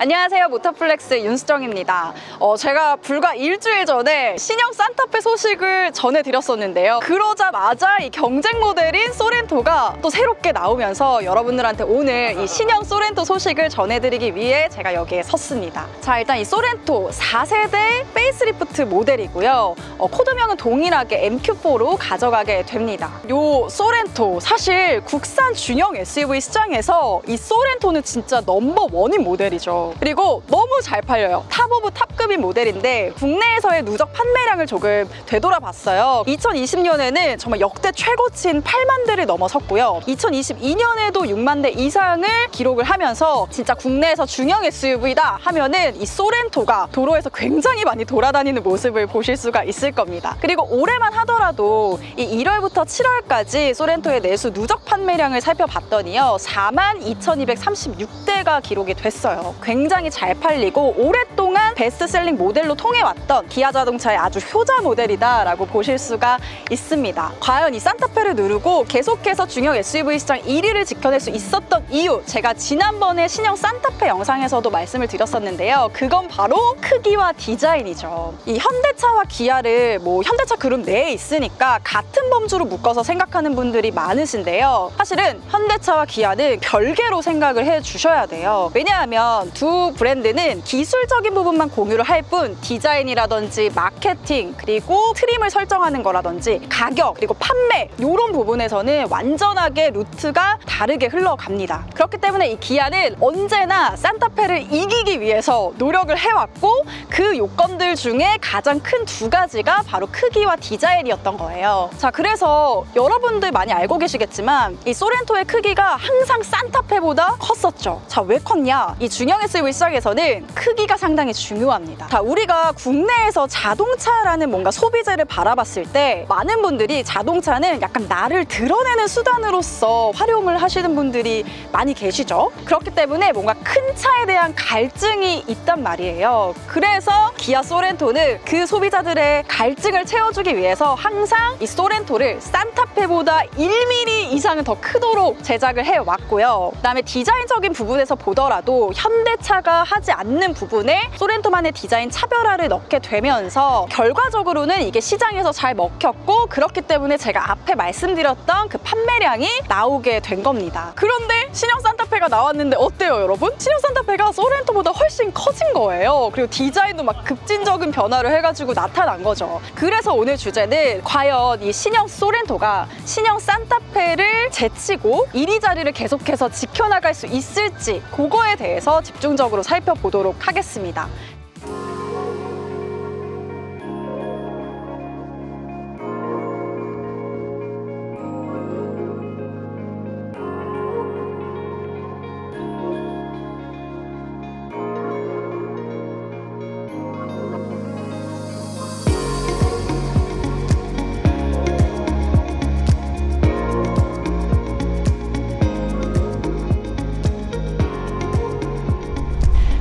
안녕하세요, 모터플렉스 윤수정입니다. 제가 불과 일주일 전에 신형 산타페 소식을 전해드렸었는데요. 그러자마자 이 경쟁 모델인 소렌토가 또 새롭게 나오면서 여러분들한테 오늘 이 신형 소렌토 소식을 전해드리기 위해 제가 여기에 섰습니다. 자, 일단 이 소렌토 4세대 페이스리프트 모델이고요. 코드명은 동일하게 MQ4로 가져가게 됩니다. 요 소렌토 사실 국산 중형 SUV 시장에서 이 소렌토는 진짜 넘버원인 모델이죠. 그리고 너무 잘 팔려요. 탑 오브 탑급인 모델인데 국내에서의 누적 판매량을 조금 되돌아봤어요. 2020년에는 정말 역대 최고치인 8만 대를 넘어섰고요. 2022년에도 6만 대 이상을 기록을 하면서 진짜 국내에서 중형 SUV다 하면은 이 소렌토가 도로에서 굉장히 많이 돌아다니는 모습을 보실 수가 있을 겁니다. 그리고 올해만 하더라도 이 1월부터 7월까지 소렌토의 내수 누적 판매량을 살펴봤더니요, 42,236대가 기록이 됐어요. 굉장히 잘 팔리고 오랫동안 베스트셀링 모델로 통해왔던 기아자동차의 아주 효자 모델이다라고 보실 수가 있습니다. 과연 이 산타페를 누르고 계속해서 중형 SUV 시장 1위를 지켜낼 수 있었던 이유, 제가 지난번에 신형 산타페 영상에서도 말씀을 드렸었는데요. 그건 바로 크기와 디자인이죠. 이 현대차와 기아를 현대차 그룹 내에 있으니까 같은 범주로 묶어서 생각하는 분들이 많으신데요. 사실은 현대차와 기아는 별개로 생각을 해주셔야 돼요. 왜냐하면 두 브랜드는 기술적인 부분만 공유를 할 뿐 디자인이라든지 마케팅, 그리고 트림을 설정하는 거라든지 가격, 그리고 판매 이런 부분에서는 완전하게 루트가 다르게 흘러갑니다. 그렇기 때문에 이 기아는 언제나 산타페를 이기기 위해서 노력을 해왔고, 그 요건들 중에 가장 큰 두 가지가 바로 크기와 디자인이었던 거예요. 자, 그래서 여러분들 많이 알고 계시겠지만 이 소렌토의 크기가 항상 산타페보다 컸었죠. 자, 왜 컸냐? 이 중형 SUV 시장에서는 크기가 상당히 중요합니다. 자, 우리가 국내에서 자동차라는 뭔가 소비재를 바라봤을 때 많은 분들이 자동차는 약간 나를 드러내는 수단으로서 활용을 하시는 분들이 많이 계시죠. 그렇기 때문에 뭔가 큰 차에 대한 갈증이 있단 말이에요. 그래서 기아 소렌토는 그 소비자들의 갈증을 채워주기 위해서 항상 이 소렌토를 산타페보다 1mm 이상은 더 크도록 제작을 해왔고요. 그다음에 디자인적인 부분에서 보더라도 현대차가 하지 않는 부분에 소렌토만의 디자인 차별화를 넣게 되면서 결과적으로는 이게 시장에서 잘 먹혔고, 그렇기 때문에 제가 앞에 말씀드렸던 그 판매량이 나오게 된 겁니다. 그런데 신형 산타페가 나왔는데 어때요, 여러분? 신형 산타페가 소렌토보다 훨씬 커진 거예요. 그리고 디자인도 막 급진적인 변화를 해가지고 나타난 거죠. 그래서 오늘 주제는 과연 이 신형 소렌토가 신형 산타페를 제치고 1위 자리를 계속해서 지켜나갈 수 있을지, 그거에 대해서 집중적으로 살펴보도록 하겠습니다.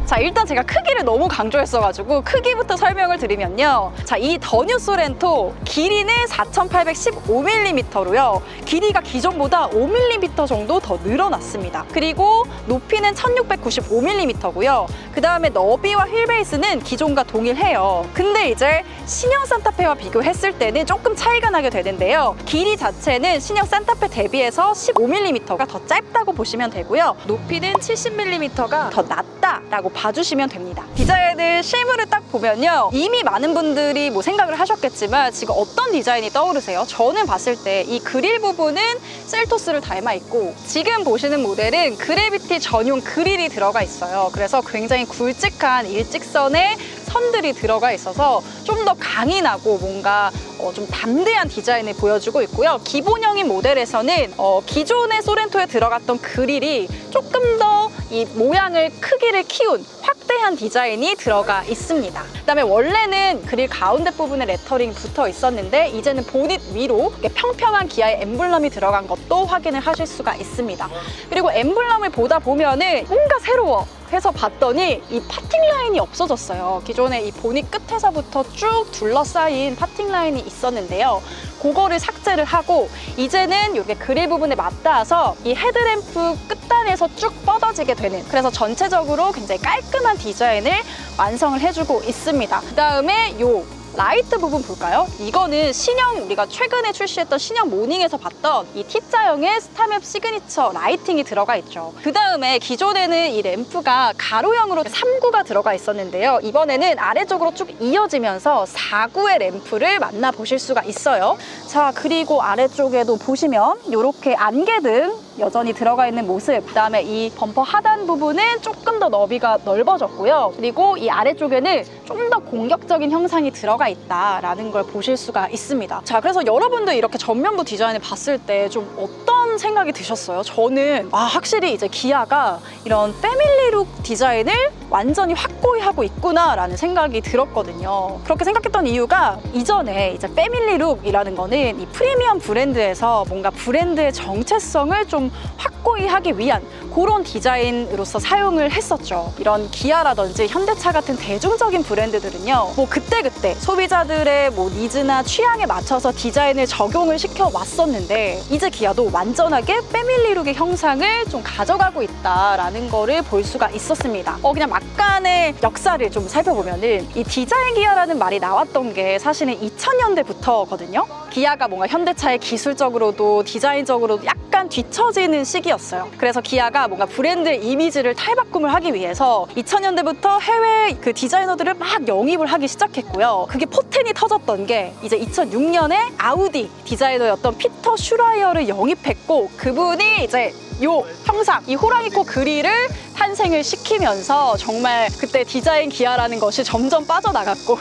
자, 일단 제가 크기를 너무 강조했어가지고 크기부터 설명을 드리면요. 자, 이 더 뉴 소렌토 길이는 4,815mm로요. 길이가 기존보다 5mm 정도 더 늘어났습니다. 그리고 높이는 1,695mm고요. 그 다음에 너비와 휠베이스는 기존과 동일해요. 근데 이제 신형 산타페와 비교했을 때는 조금 차이가 나게 되는데요. 길이 자체는 신형 산타페 대비해서 15mm가 더 짧다고 보시면 되고요. 높이는 70mm가 더 낮다라고 봐주시면 됩니다. 디자인을 실물을 딱 보면요, 이미 많은 분들이 생각을 하셨겠지만 지금 어떤 디자인이 떠오르세요? 저는 봤을 때 이 그릴 부분은 셀토스를 닮아 있고, 지금 보시는 모델은 그래비티 전용 그릴이 들어가 있어요. 그래서 굉장히 굵직한 일직선의 선들이 들어가 있어서 좀 더 강이 나고 뭔가 좀 담대한 디자인을 보여주고 있고요. 기본형인 모델에서는 기존의 소렌토에 들어갔던 그릴이 조금 더 이 모양을, 크기를 키운 확대한 디자인이 들어가 있습니다. 그다음에 원래는 그릴 가운데 부분에 레터링이 붙어 있었는데 이제는 보닛 위로 이렇게 평평한 기아의 엠블럼이 들어간 것도 확인을 하실 수가 있습니다. 그리고 엠블럼을 보다 보면은 뭔가 새로워 해서 봤더니 이 파팅 라인이 없어졌어요. 기존에 이 보닛 끝에서부터 쭉 둘러싸인 파팅 라인이 있었는데요. 그거를 삭제를 하고 이제는 이렇게 그릴 부분에 맞닿아서 이 헤드램프 끝단에서 쭉 뻗어지게 되는, 그래서 전체적으로 굉장히 깔끔한 디자인을 완성을 해주고 있습니다. 그 다음에 요 라이트 부분 볼까요? 이거는 신형, 우리가 최근에 출시했던 신형 모닝에서 봤던 이 T자형의 스타맵 시그니처 라이팅이 들어가 있죠. 그 다음에 기존에는 이 램프가 가로형으로 3구가 들어가 있었는데요. 이번에는 아래쪽으로 쭉 이어지면서 4구의 램프를 만나보실 수가 있어요. 자, 그리고 아래쪽에도 보시면 이렇게 안개등 여전히 들어가 있는 모습, 그 다음에 이 범퍼 하단 부분은 조금 더 너비가 넓어졌고요. 그리고 이 아래쪽에는 좀 더 공격적인 형상이 들어가 있다라는 걸 보실 수가 있습니다. 자, 그래서 여러분들 이렇게 전면부 디자인을 봤을 때 좀 어떤 생각이 드셨어요? 저는 확실히 이제 기아가 이런 패밀리룩 디자인을 완전히 확고히 하고 있구나라는 생각이 들었거든요. 그렇게 생각했던 이유가 이전에 이제 패밀리룩이라는 거는 이 프리미엄 브랜드에서 뭔가 브랜드의 정체성을 좀 확고히 하기 위한 그런 디자인으로서 사용을 했었죠. 이런 기아라든지 현대차 같은 대중적인 브랜드들은요, 뭐 그때그때 소비자들의 뭐 니즈나 취향에 맞춰서 디자인을 적용을 시켜 왔었는데 이제 기아도 완전하게 패밀리룩의 형상을 좀 가져가고 있다라는 거를 볼 수가 있었습니다. 그냥 막간의 역사를 좀 살펴보면은 이 디자인 기아라는 말이 나왔던 게 사실은 2000년대부터거든요. 기아가 뭔가 현대차의 기술적으로도 디자인적으로도 약간 뒤처지는 시기였어요. 그래서 기아가 뭔가 브랜드의 이미지를 탈바꿈을 하기 위해서 2000년대부터 해외 그 디자이너들을 막 영입을 하기 시작했고요. 그게 포텐이 터졌던 게 이제 2006년에 아우디 디자이너였던 피터 슈라이어를 영입했고, 그분이 이제 요 형상, 이 호랑이코 그릴을 탄생을 시키면서 정말 그때 디자인 기아라는 것이 점점 빠져나갔고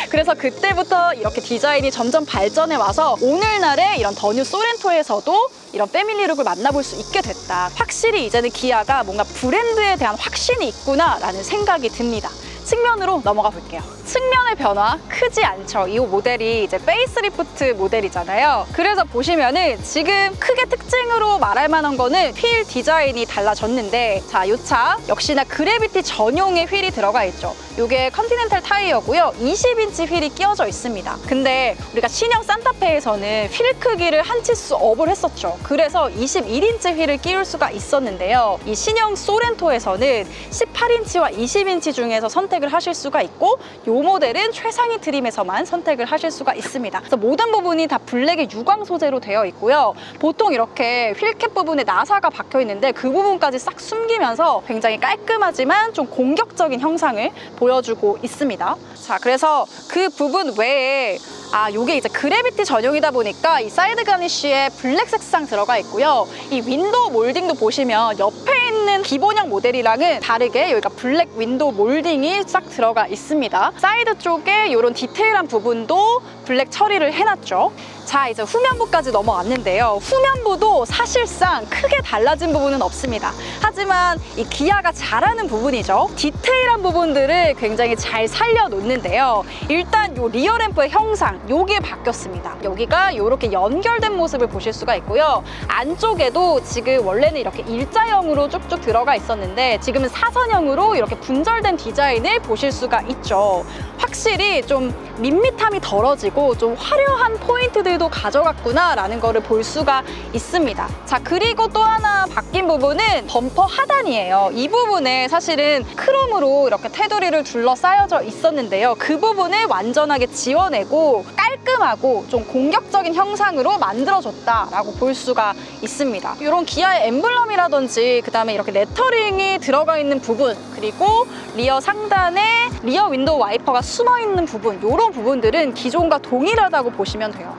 그래서 그때부터 이렇게 디자인이 점점 발전해 와서 오늘날의 이런 더 뉴 소렌토에서도 이런 패밀리룩을 만나볼 수 있게 됐다. 확실히 이제는 기아가 뭔가 브랜드에 대한 확신이 있구나라는 생각이 듭니다. 측면으로 넘어가 볼게요. 측면의 변화 크지 않죠. 이 모델이 이제 페이스리프트 모델이잖아요. 그래서 보시면은 지금 크게 특징으로 말할 만한 거는 휠 디자인이 달라졌는데, 자, 이 차 역시나 그래비티 전용의 휠이 들어가 있죠. 이게 컨티넨탈 타이어고요. 20인치 휠이 끼워져 있습니다. 근데 우리가 신형 산타페에서는 휠 크기를 한 치수 업을 했었죠. 그래서 21인치 휠을 끼울 수가 있었는데요. 이 신형 소렌토에서는 18인치와 20인치 중에서 선택을 하실 수가 있고, 이 모델은 최상위 트림에서만 선택을 하실 수가 있습니다. 그래서 모든 부분이 다 블랙의 유광 소재로 되어 있고요. 보통 이렇게 휠캡 부분에 나사가 박혀 있는데 그 부분까지 싹 숨기면서 굉장히 깔끔하지만 좀 공격적인 형상을 보여주고 있습니다. 자, 그래서 그 부분 외에 요게 이제 그래비티 전용이다 보니까 이 사이드 가니쉬에 블랙 색상 들어가 있고요. 이 윈도우 몰딩도 보시면 옆에 있는 기본형 모델이랑은 다르게 여기가 블랙 윈도우 몰딩이 싹 들어가 있습니다. 사이드 쪽에 이런 디테일한 부분도 블랙 처리를 해놨죠. 자, 이제 후면부까지 넘어왔는데요. 후면부도 사실상 크게 달라진 부분은 없습니다. 하지만 이 기아가 잘하는 부분이죠. 디테일한 부분들을 굉장히 잘 살려놓는데요. 일단 이 리어 램프의 형상, 요게 바뀌었습니다. 여기가 이렇게 연결된 모습을 보실 수가 있고요. 안쪽에도 지금 원래는 이렇게 일자형으로 쭉쭉 들어가 있었는데 지금은 사선형으로 이렇게 분절된 디자인을 보실 수가 있죠. 확실히 좀 밋밋함이 덜어지고 좀 화려한 포인트들도 가져갔구나라는 거를 볼 수가 있습니다. 자, 그리고 또 하나 바뀐 부분은 범퍼 하단이에요. 이 부분에 사실은 크롬으로 이렇게 테두리를 둘러싸여져 있었는데요. 그 부분을 완전하게 지워내고 깔끔하고 좀 공격적인 형상으로 만들어줬다라고 볼 수가 있습니다. 이런 기아의 엠블럼이라든지 그다음에 이렇게 레터링이 들어가 있는 부분, 그리고 리어 상단에 리어 윈도우 와이퍼가 숨어있는 부분, 이런 부분들은 기존과 동일하다고 보시면 돼요.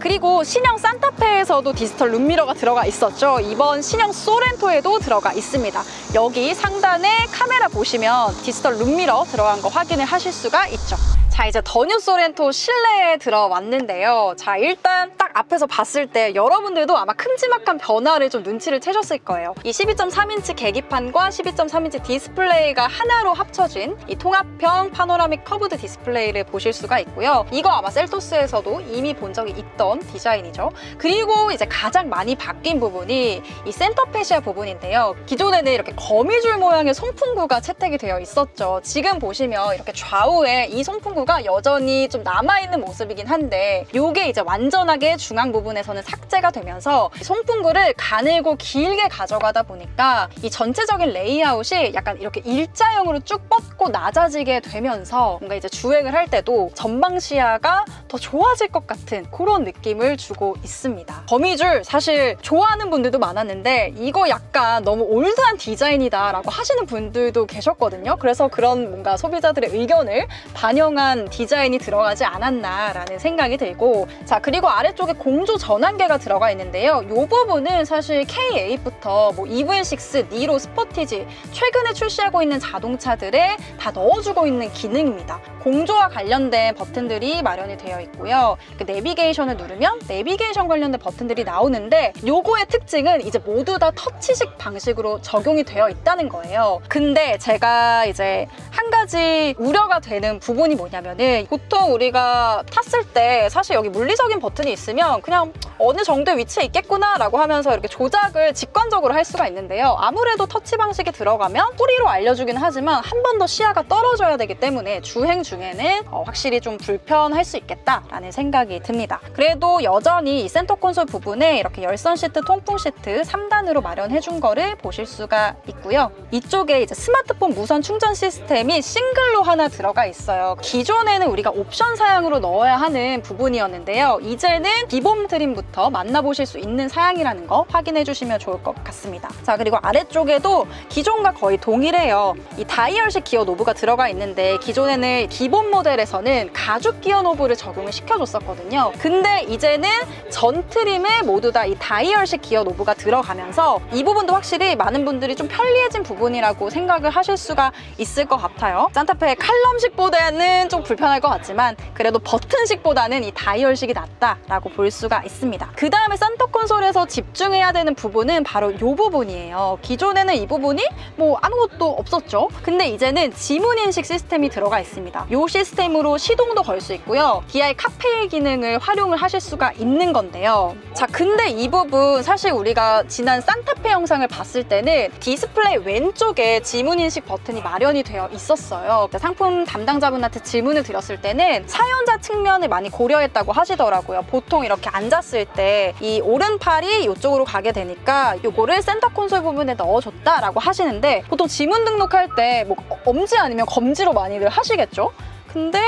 그리고 신형 산타페에서도 디지털 룸미러가 들어가 있었죠. 이번 신형 소렌토에도 들어가 있습니다. 여기 상단에 카메라 보시면 디지털 룸미러 들어간 거 확인을 하실 수가 있죠. 자, 이제 더뉴 소렌토 실내에 들어왔는데요. 자, 일단 딱 앞에서 봤을 때 여러분들도 아마 큼지막한 변화를 좀 눈치를 채셨을 거예요. 이 12.3인치 계기판과 12.3인치 디스플레이가 하나로 합쳐진 이 통합형 파노라믹 커브드 디스플레이를 보실 수가 있고요. 이거 아마 셀토스에서도 이미 본 적이 있던 디자인이죠. 그리고 이제 가장 많이 바뀐 부분이 이 센터 페시아 부분인데요. 기존에는 이렇게 거미줄 모양의 송풍구가 채택이 되어 있었죠. 지금 보시면 이렇게 좌우에 이 송풍구가 여전히 좀 남아있는 모습이긴 한데 이게 이제 완전하게 중앙 부분에서는 삭제가 되면서 송풍구를 가늘고 길게 가져가다 보니까 이 전체적인 레이아웃이 약간 이렇게 일자형으로 쭉 뻗고 낮아지게 되면서 뭔가 이제 주행을 할 때도 전방 시야가 더 좋아질 것 같은 그런 느낌을 주고 있습니다. 거미줄 사실 좋아하는 분들도 많았는데 이거 약간 너무 올드한 디자인이다 라고 하시는 분들도 계셨거든요. 그래서 그런 뭔가 소비자들의 의견을 반영한 디자인이 들어가지 않았나라는 생각이 들고, 자, 그리고 아래쪽에 공조 전환계가 들어가 있는데요. 이 부분은 사실 K8부터 뭐 EV6, 니로, 스포티지 최근에 출시하고 있는 자동차들에 다 넣어주고 있는 기능입니다. 공조와 관련된 버튼들이 마련이 되어 있고요. 그 내비게이션을 누르면 내비게이션 관련된 버튼들이 나오는데 요거의 특징은 이제 모두 다 터치식 방식으로 적용이 되어 있다는 거예요. 근데 제가 이제 한 가지 우려가 되는 부분이 뭐냐면은 보통 우리가 탔을 때 사실 여기 물리적인 버튼이 있으면 그냥 어느 정도의 위치에 있겠구나 라고 하면서 이렇게 조작을 직관적으로 할 수가 있는데요. 아무래도 터치 방식이 들어가면 소리로 알려주긴 하지만 한 번 더 시야가 떨어져야 되기 때문에 주행 중에는 확실히 좀 불편할 수 있겠다라는 생각이 듭니다. 그래도 여전히 이 센터 콘솔 부분에 이렇게 열선 시트, 통풍 시트 3단으로 마련해준 거를 보실 수가 있고요. 이쪽에 이제 스마트폰 무선 충전 시스템이 싱글로 하나 들어가 있어요. 기존에는 우리가 옵션 사양으로 넣어야 하는 부분이었는데요. 이제는 기본 트림부터 만나보실 수 있는 사양이라는 거 확인해 주시면 좋을 것 같습니다. 자, 그리고 아래쪽에도 기존과 거의 동일해요. 이 다이얼식 기어 노브가 들어가 있는데 기존에는 기본 모델에서는 가죽 기어 노브를 적용을 시켜줬었거든요. 근데 이제는 전 트림에 모두 다 이 다이얼식 기어 노브가 들어가면서 이 부분도 확실히 많은 분들이 좀 편리해진 부분이라고 생각을 하실 수가 있을 것 같아요. 산타페 칼럼식보다는 좀 불편할 것 같지만 그래도 버튼식보다는 이 다이얼식이 낫다라고 볼 수가 있습니다. 그 다음에 센터 콘솔에서 집중해야 되는 부분은 바로 이 부분이에요. 기존에는 이 부분이 뭐 아무것도 없었죠. 근데 이제는 지문 인식 시스템이 들어가 있습니다. 이 시스템으로 시동도 걸 수 있고요. DI 카페 기능을 활용을 하실 수가 있는 건데요. 자, 근데 이 부분 사실 우리가 지난 산타페 영상을 봤을 때는 디스플레이 왼쪽에 지문 인식 버튼이 마련이 되어 있었어요. 상품 담당자분한테 질문을 드렸을 때는 사용자 측면을 많이 고려했다고 하시더라고요. 보통 이렇게 앉았을 때 이 오른팔이 이쪽으로 가게 되니까 이거를 센터 콘솔 부분에 넣어줬다라고 하시는데 보통 지문 등록할 때 뭐 엄지 아니면 검지로 많이들 하시겠죠? 근데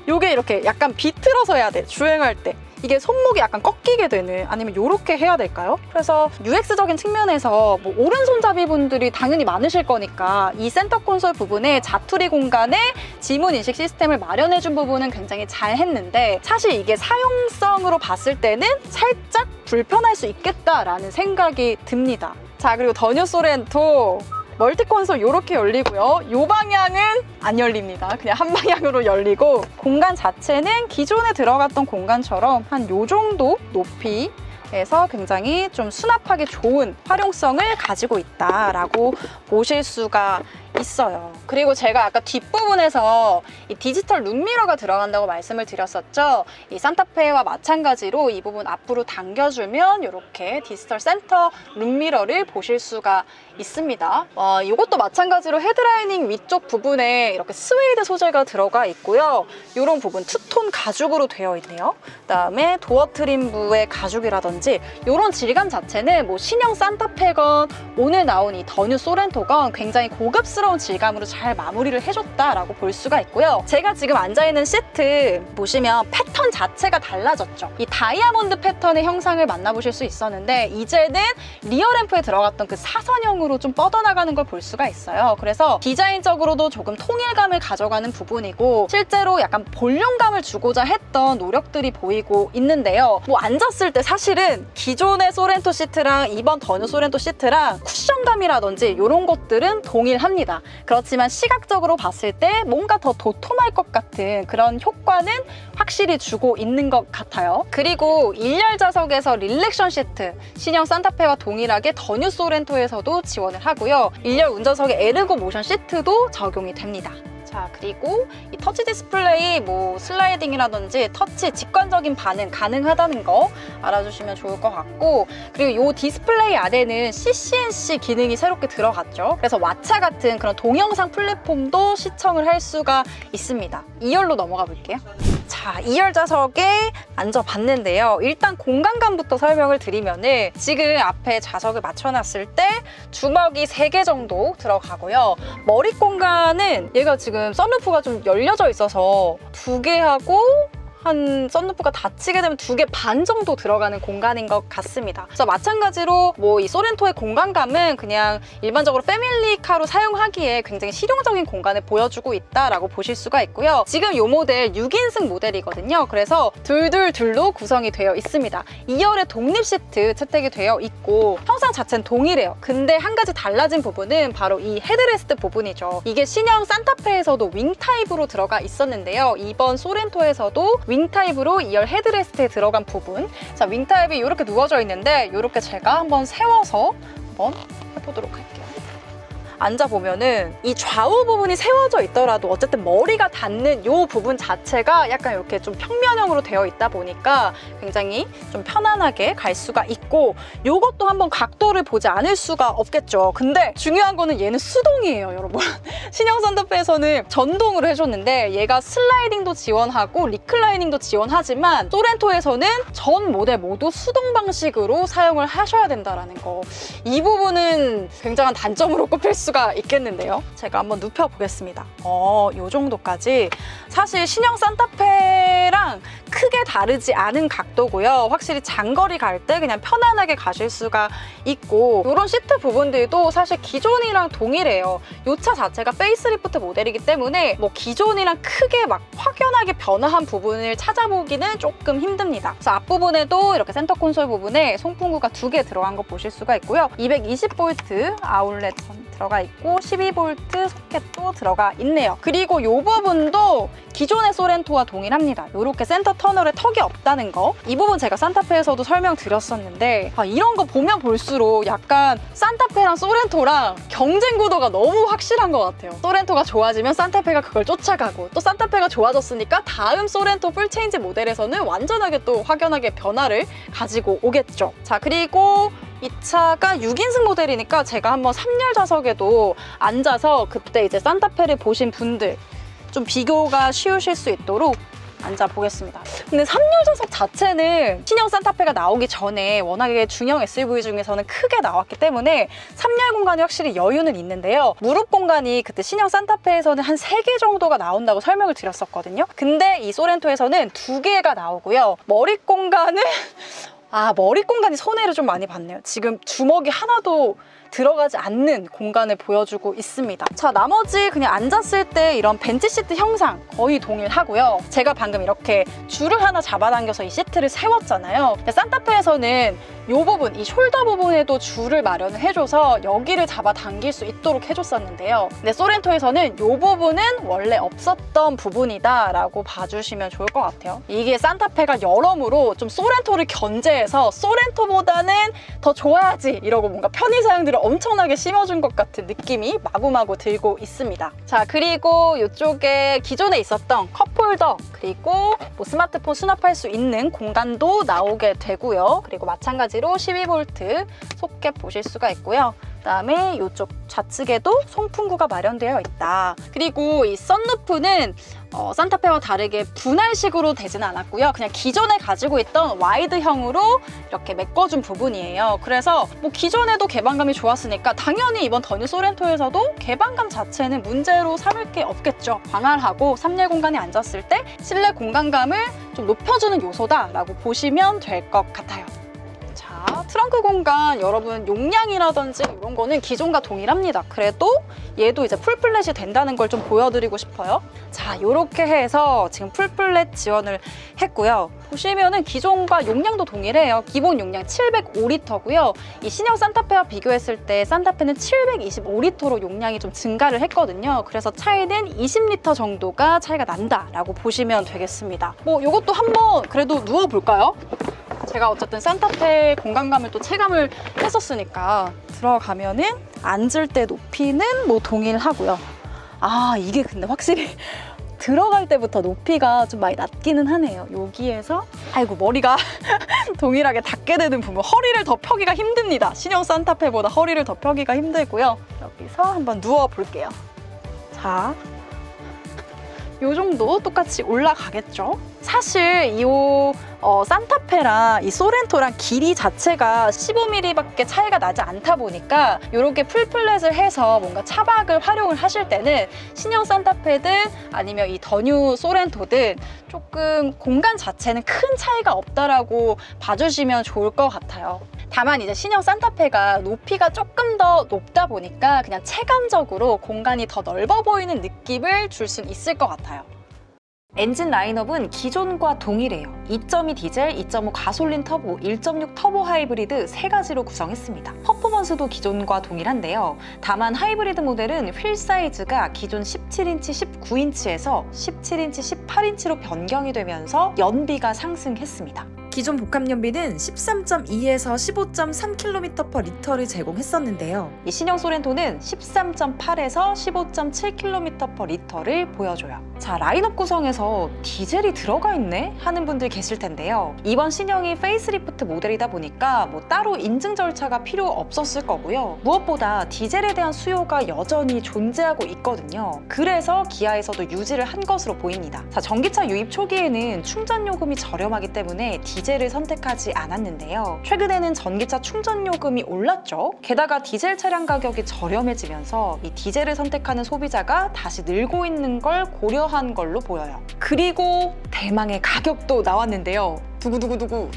요게 이렇게 약간 비틀어서 해야 돼, 주행할 때. 이게 손목이 약간 꺾이게 되는, 아니면 이렇게 해야 될까요? 그래서 UX적인 측면에서 뭐 오른손잡이 분들이 당연히 많으실 거니까 이 센터 콘솔 부분에 자투리 공간에 지문 인식 시스템을 마련해준 부분은 굉장히 잘 했는데 사실 이게 사용성으로 봤을 때는 살짝 불편할 수 있겠다라는 생각이 듭니다. 자, 그리고 더뉴 소렌토 멀티 콘솔 이렇게 열리고요. 이 방향은 안 열립니다. 그냥 한 방향으로 열리고 공간 자체는 기존에 들어갔던 공간처럼 한 요 정도 높이에서 굉장히 좀 수납하기 좋은 활용성을 가지고 있다라고 보실 수가 있어요. 그리고 제가 아까 뒷부분에서 이 디지털 룸미러가 들어간다고 말씀을 드렸었죠. 이 산타페와 마찬가지로 이 부분 앞으로 당겨주면 이렇게 디지털 센터 룸미러를 보실 수가 있습니다. 이것도 마찬가지로 헤드라이닝 위쪽 부분에 이렇게 스웨이드 소재가 들어가 있고요. 이런 부분 투톤 가죽으로 되어 있네요. 그다음에 도어 트림부의 가죽이라든지 이런 질감 자체는 뭐 신형 산타페건 오늘 나온 이 더뉴 소렌토건 굉장히 고급스러운 질감으로 잘 마무리를 해줬다라고 볼 수가 있고요. 제가 지금 앉아있는 시트 보시면 패턴 자체가 달라졌죠. 이 다이아몬드 패턴의 형상을 만나보실 수 있었는데 이제는 리어램프에 들어갔던 그 사선형으로 좀 뻗어나가는 걸 볼 수가 있어요. 그래서 디자인적으로도 조금 통일감을 가져가는 부분이고 실제로 약간 볼륨감을 주고자 했던 노력들이 보이고 있는데요. 뭐 앉았을 때 사실은 기존의 소렌토 시트랑 이번 더뉴 소렌토 시트랑 쿠션감이라든지 이런 것들은 동일합니다. 그렇지만 시각적으로 봤을 때 뭔가 더 도톰할 것 같은 그런 효과는 확실히 주고 있는 것 같아요. 그리고 1열 좌석에서 릴렉션 시트, 신형 산타페와 동일하게 더 뉴 소렌토에서도 지원을 하고요. 1열 운전석에 에르고 모션 시트도 적용이 됩니다. 자, 그리고 이 터치 디스플레이 슬라이딩이라든지 터치 직관적인 반응 가능하다는 거 알아주시면 좋을 것 같고, 그리고 이 디스플레이 안에는 CCNC 기능이 새롭게 들어갔죠. 그래서 왓챠 같은 그런 동영상 플랫폼도 시청을 할 수가 있습니다. 2열로 넘어가 볼게요. 자, 2열 좌석에 앉아봤는데요. 일단 공간감부터 설명을 드리면은 지금 앞에 좌석을 맞춰놨을 때 주먹이 3개 정도 들어가고요. 머리 공간은 얘가 지금 선루프가 좀 열려져 있어서 2개 하고 한 선루프가 닫히게 되면 2개 반 정도 들어가는 공간인 것 같습니다. 그래서 마찬가지로 이 소렌토의 공간감은 그냥 일반적으로 패밀리카로 사용하기에 굉장히 실용적인 공간을 보여주고 있다라고 보실 수가 있고요. 지금 이 모델 6인승 모델이거든요. 그래서 둘로 구성이 되어 있습니다. 2열에 독립 시트 채택이 되어 있고 형상 자체는 동일해요. 근데 한 가지 달라진 부분은 바로 이 헤드레스트 부분이죠. 이게 신형 산타페에서도 윙 타입으로 들어가 있었는데요. 이번 소렌토에서도 윙 타입으로 2열 헤드레스트에 들어간 부분. 자, 윙 타입이 이렇게 누워져 있는데 이렇게 제가 한번 세워서 한번 해보도록 할게요. 앉아보면은 이 좌우 부분이 세워져 있더라도 어쨌든 머리가 닿는 이 부분 자체가 약간 이렇게 좀 평면형으로 되어 있다 보니까 굉장히 좀 편안하게 갈 수가 있고, 이것도 한번 각도를 보지 않을 수가 없겠죠. 근데 중요한 거는 얘는 수동이에요, 여러분. 신형 산타페에서는 전동으로 해줬는데 얘가 슬라이딩도 지원하고 리클라이닝도 지원하지만 소렌토에서는 전 모델 모두 수동 방식으로 사용을 하셔야 된다는 거. 이 부분은 굉장한 단점으로 꼽힐 수가 있겠는데요. 제가 한번 눕혀보겠습니다. 이 정도까지. 사실 신형 산타페랑 크게 다르지 않은 각도고요. 확실히 장거리 갈 때 그냥 편안하게 가실 수가 있고, 이런 시트 부분들도 사실 기존이랑 동일해요. 이 차 자체가 페이스리프트 모델이기 때문에 기존이랑 크게 막 확연하게 변화한 부분을 찾아보기는 조금 힘듭니다. 그래서 앞부분에도 이렇게 센터 콘솔 부분에 송풍구가 2개 들어간 거 보실 수가 있고요. 220V 아울렛 들어가 있고 12V 소켓도 들어가 있네요. 그리고 이 부분도 기존의 소렌토와 동일합니다. 이렇게 센터 터널에 턱이 없다는 거. 이 부분 제가 산타페에서도 설명드렸었는데 이런 거 보면 볼수록 약간 산타페랑 소렌토랑 경쟁 구도가 너무 확실한 것 같아요. 소렌토가 좋아지면 산타페가 그걸 쫓아가고, 또 산타페가 좋아졌으니까 다음 소렌토 풀체인지 모델에서는 완전하게 또 확연하게 변화를 가지고 오겠죠. 자, 그리고 이 차가 6인승 모델이니까 제가 한번 3열 좌석에도 앉아서 그때 이제 산타페를 보신 분들 좀 비교가 쉬우실 수 있도록 앉아보겠습니다. 근데 3열 좌석 자체는 신형 산타페가 나오기 전에 워낙에 중형 SUV 중에서는 크게 나왔기 때문에 3열 공간이 확실히 여유는 있는데요. 무릎 공간이 그때 신형 산타페에서는 한 3개 정도가 나온다고 설명을 드렸었거든요. 근데 이 소렌토에서는 2개가 나오고요. 머리 공간은 머리 공간이 손해를 좀 많이 봤네요. 지금 주먹이 하나도 들어가지 않는 공간을 보여주고 있습니다. 자, 나머지 그냥 앉았을 때 이런 벤치 시트 형상 거의 동일하고요. 제가 방금 이렇게 줄을 하나 잡아당겨서 이 시트를 세웠잖아요. 근데 산타페에서는 이 부분, 이 숄더 부분에도 줄을 마련을 해줘서 여기를 잡아당길 수 있도록 해줬었는데요. 근데 소렌토에서는 이 부분은 원래 없었던 부분이다라고 봐주시면 좋을 것 같아요. 이게 산타페가 여러모로 좀 소렌토를 견제해서 소렌토보다는 더 좋아야지 이러고 뭔가 편의사양들을 엄청나게 심어준 것 같은 느낌이 마구마구 들고 있습니다. 자, 그리고 이쪽에 기존에 있었던 컵홀더, 그리고 스마트폰 수납할 수 있는 공간도 나오게 되고요. 그리고 마찬가지로 12V 소켓 보실 수가 있고요. 그다음에 이쪽 좌측에도 송풍구가 마련되어 있다. 그리고 이 썬루프는 산타페와 다르게 분할식으로 되지는 않았고요. 그냥 기존에 가지고 있던 와이드형으로 이렇게 메꿔준 부분이에요. 그래서 기존에도 개방감이 좋았으니까 당연히 이번 더 뉴 소렌토에서도 개방감 자체는 문제로 삼을 게 없겠죠. 광활하고 3열 공간에 앉았을 때 실내 공간감을 좀 높여주는 요소다라고 보시면 될 것 같아요. 자, 트렁크 공간 여러분 용량이라든지 이런 거는 기존과 동일합니다. 그래도 얘도 이제 풀플랫이 된다는 걸 좀 보여드리고 싶어요. 자, 이렇게 해서 지금 풀플랫 지원을 했고요. 보시면은 기존과 용량도 동일해요. 기본 용량 705리터고요. 이 신형 산타페와 비교했을 때 산타페는 725리터로 용량이 좀 증가를 했거든요. 그래서 차이는 20리터 정도가 차이가 난다라고 보시면 되겠습니다. 뭐 이것도 한번 그래도 누워볼까요? 제가 어쨌든 산타페 공간감을 또 체감을 했었으니까 들어가면은 앉을 때 높이는 뭐 동일하고요. 아, 이게 근데 확실히 들어갈 때부터 높이가 좀 많이 낮기는 하네요. 여기에서 아이고 머리가 동일하게 닿게 되는 부분, 허리를 더 펴기가 힘듭니다. 신형 산타페보다 허리를 더 펴기가 힘들고요. 여기서 한번 누워볼게요. 자, 요 정도 똑같이 올라가겠죠? 사실 이 산타페랑 이 소렌토랑 길이 자체가 15mm밖에 차이가 나지 않다 보니까 이렇게 풀플랫을 해서 뭔가 차박을 활용을 하실 때는 신형 산타페든 아니면 이 더 뉴 소렌토든 조금 공간 자체는 큰 차이가 없다라고 봐주시면 좋을 것 같아요. 다만 이제 신형 산타페가 높이가 조금 더 높다 보니까 그냥 체감적으로 공간이 더 넓어 보이는 느낌을 줄 수 있을 것 같아요. 엔진 라인업은 기존과 동일해요. 2.2 디젤, 2.5 가솔린 터보, 1.6 터보 하이브리드 세 가지로 구성했습니다. 퍼포먼스도 기존과 동일한데요. 다만 하이브리드 모델은 휠 사이즈가 기존 17인치, 19인치에서 17인치, 18인치로 변경이 되면서 연비가 상승했습니다. 기존 복합 연비는 13.2에서 15.3km/리터를 제공했었는데요. 이 신형 소렌토는 13.8에서 15.7km/리터를 보여줘요. 자, 라인업 구성에서 디젤이 들어가 있네? 하는 분들 계실 텐데요. 이번 신형이 페이스리프트 모델이다 보니까 뭐 따로 인증 절차가 필요 없었을 거고요. 무엇보다 디젤에 대한 수요가 여전히 존재하고 있거든요. 그래서 기아에서도 유지를 한 것으로 보입니다. 자, 전기차 유입 초기에는 충전 요금이 저렴하기 때문에 디젤을 선택하지 않았는데요. 최근에는 전기차 충전 요금이 올랐죠. 게다가 디젤 차량 가격이 저렴해지면서 이 디젤을 선택하는 소비자가 다시 늘고 있는 걸 고려한 걸로 보여요. 그리고 대망의 가격도 나왔는데요. 두구두구두구.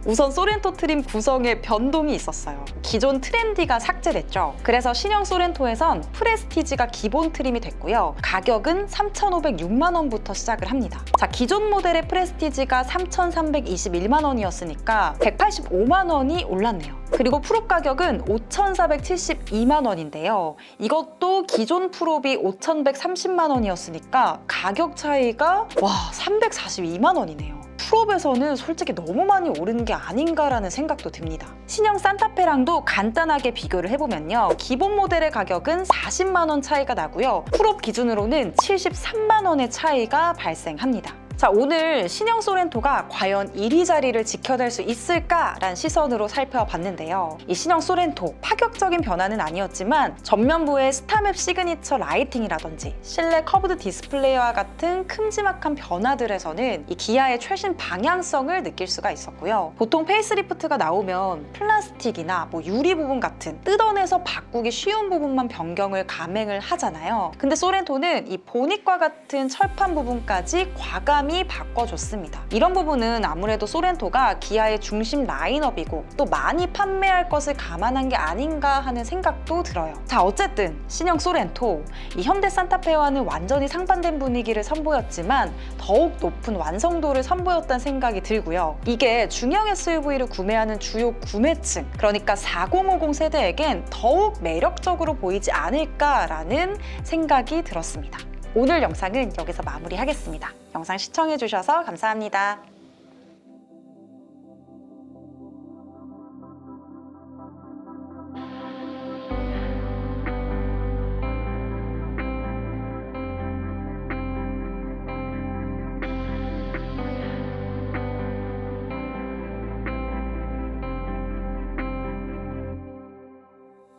우선 소렌토 트림 구성에 변동이 있었어요. 기존 트렌디가 삭제됐죠. 그래서 신형 소렌토에선 프레스티지가 기본 트림이 됐고요. 가격은 3,506만 원부터 시작을 합니다. 자, 기존 모델의 프레스티지가 3,321만 원이었으니까 185만 원이 올랐네요. 그리고 프롭 가격은 5,472만 원인데요. 이것도 기존 프롭이 5,130만 원이었으니까 가격 차이가 342만 원이네요. 프롭에서는 솔직히 너무 많이 오른 게 아닌가라는 생각도 듭니다. 신형 산타페랑도 간단하게 비교를 해보면요. 기본 모델의 가격은 40만 원 차이가 나고요. 프롭 기준으로는 73만 원의 차이가 발생합니다. 자, 오늘 신형 소렌토가 과연 1위 자리를 지켜낼 수 있을까라는 시선으로 살펴봤는데요. 이 신형 소렌토 파격적인 변화는 아니었지만 전면부의 스타맵 시그니처 라이팅이라든지 실내 커브드 디스플레이와 같은 큼지막한 변화들에서는 이 기아의 최신 방향성을 느낄 수가 있었고요. 보통 페이스리프트가 나오면 플라스틱이나 뭐 유리 부분 같은 뜯어내서 바꾸기 쉬운 부분만 변경을 감행을 하잖아요. 근데 소렌토는 이 보닛과 같은 철판 부분까지 과감히 바꿔줬습니다. 이런 부분은 아무래도 소렌토가 기아의 중심 라인업이고 또 많이 판매할 것을 감안한 게 아닌가 하는 생각도 들어요. 자, 어쨌든 신형 소렌토, 이 현대 산타페와는 완전히 상반된 분위기를 선보였지만 더욱 높은 완성도를 선보였다는 생각이 들고요. 이게 중형 SUV를 구매하는 주요 구매층, 그러니까 4050 세대에겐 더욱 매력적으로 보이지 않을까라는 생각이 들었습니다. 오늘 영상은 여기서 마무리하겠습니다. 영상 시청해주셔서 감사합니다.